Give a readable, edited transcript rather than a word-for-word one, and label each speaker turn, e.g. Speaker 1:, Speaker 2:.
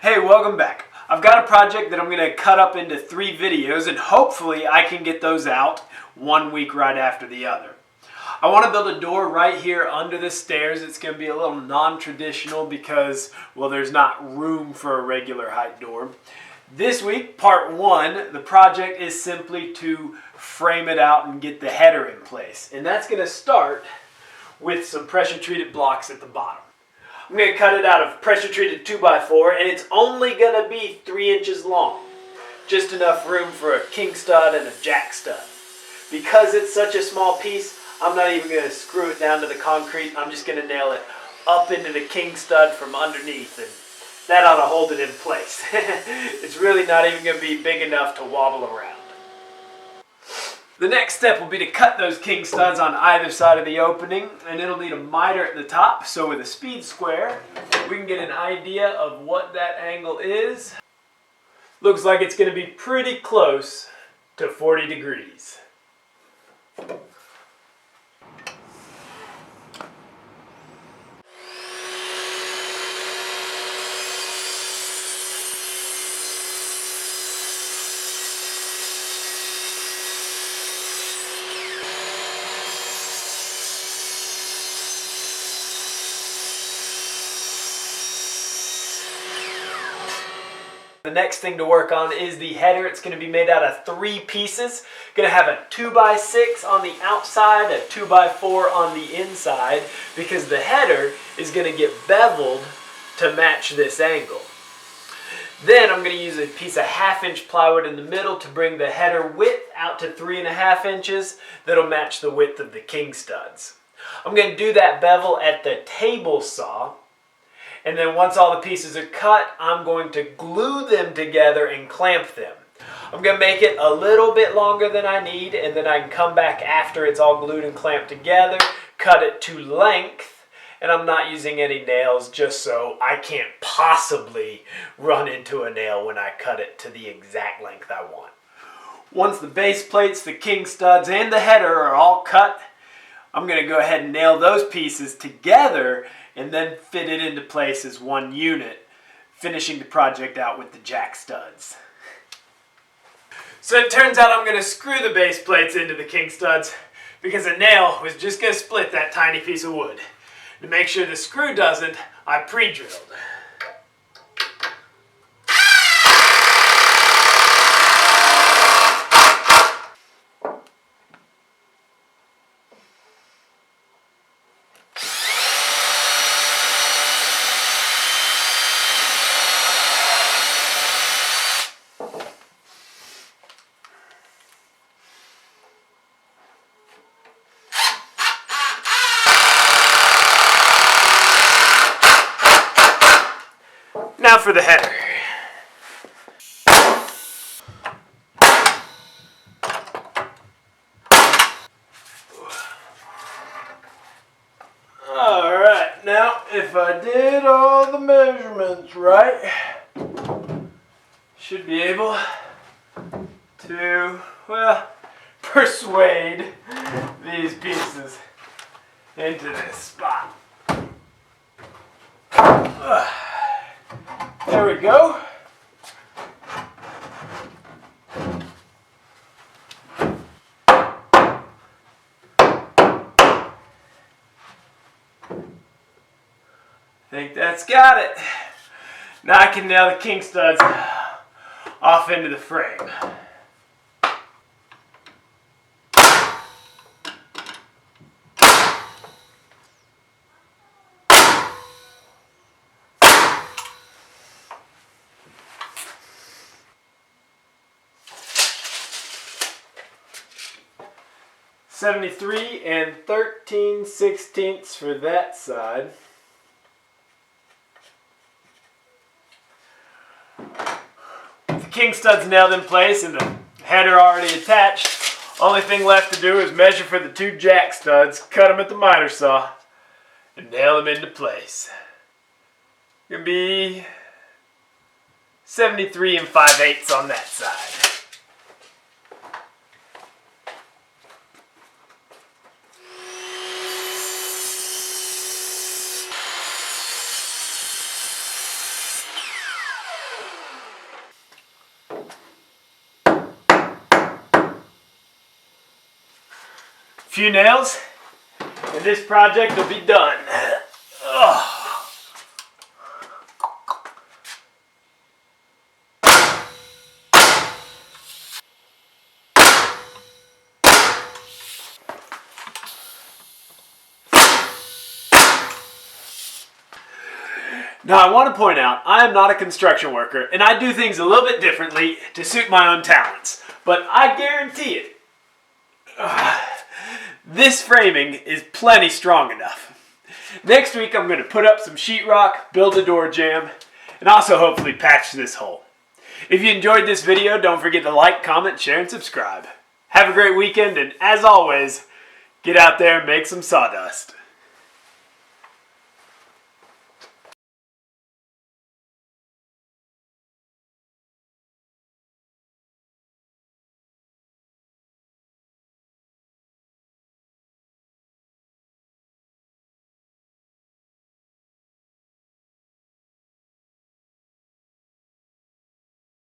Speaker 1: Hey, welcome back. I've got a project that I'm going to cut up into 3 videos and hopefully I can get those out 1 week right after the other. I want to build a door right here under the stairs. It's going to be a little non-traditional because, well, there's not room for a regular height door. This week, part 1, the project is simply to frame it out and get the header in place. And that's going to start with some pressure treated blocks at the bottom. I'm going to cut it out of pressure treated 2x4 and it's only going to be 3 inches long. Just enough room for a king stud and a jack stud. Because it's such a small piece, I'm not even going to screw it down to the concrete. I'm just going to nail it up into the king stud from underneath, and that ought to hold it in place. It's really not even going to be big enough to wobble around. The next step will be to cut those king studs on either side of the opening, and it'll need a miter at the top, so with a speed square we can get an idea of what that angle is. Looks like it's going to be pretty close to 40 degrees. The next thing to work on is the header. It's going to be made out of 3 pieces. Going to have a 2x6 on the outside, a 2x4 on the inside, because the header is going to get beveled to match this angle. Then I'm going to use a piece of 1/2 inch plywood in the middle to bring the header width out to 3.5 inches. That'll match the width of the king studs. I'm going to do that bevel at the table saw. And then once all the pieces are cut, I'm going to glue them together and clamp them. I'm going to make it a little bit longer than I need, and then I can come back after it's all glued and clamped together, cut it to length, and I'm not using any nails just so I can't possibly run into a nail when I cut it to the exact length I want. Once the base plates, the king studs, and the header are all cut, I'm going to go ahead and nail those pieces together and then fit it into place as one unit, finishing the project out with the jack studs. So it turns out I'm going to screw the base plates into the king studs because a nail was just going to split that tiny piece of wood. To make sure the screw doesn't, I pre-drilled. Now for the header. Alright, now if I did all the measurements right, should be able to, well, persuade these pieces into this spot. There we go. I think that's got it. Now I can nail the king studs off into the frame. $73 13/16 for that side. With the king studs nailed in place and the header already attached, only thing left to do is measure for the 2 jack studs, cut them at the miter saw, and nail them into place. Gonna be 73 5/8 on that side. few nails, and this project will be done. Ugh. Now I want to point out, I am not a construction worker, and I do things a little bit differently to suit my own talents. But I guarantee it, this framing is plenty strong enough. Next week I'm going to put up some sheetrock, build a door jamb, and also hopefully patch this hole. If you enjoyed this video, don't forget to like, comment, share, and subscribe. Have a great weekend, and as always, get out there and make some sawdust.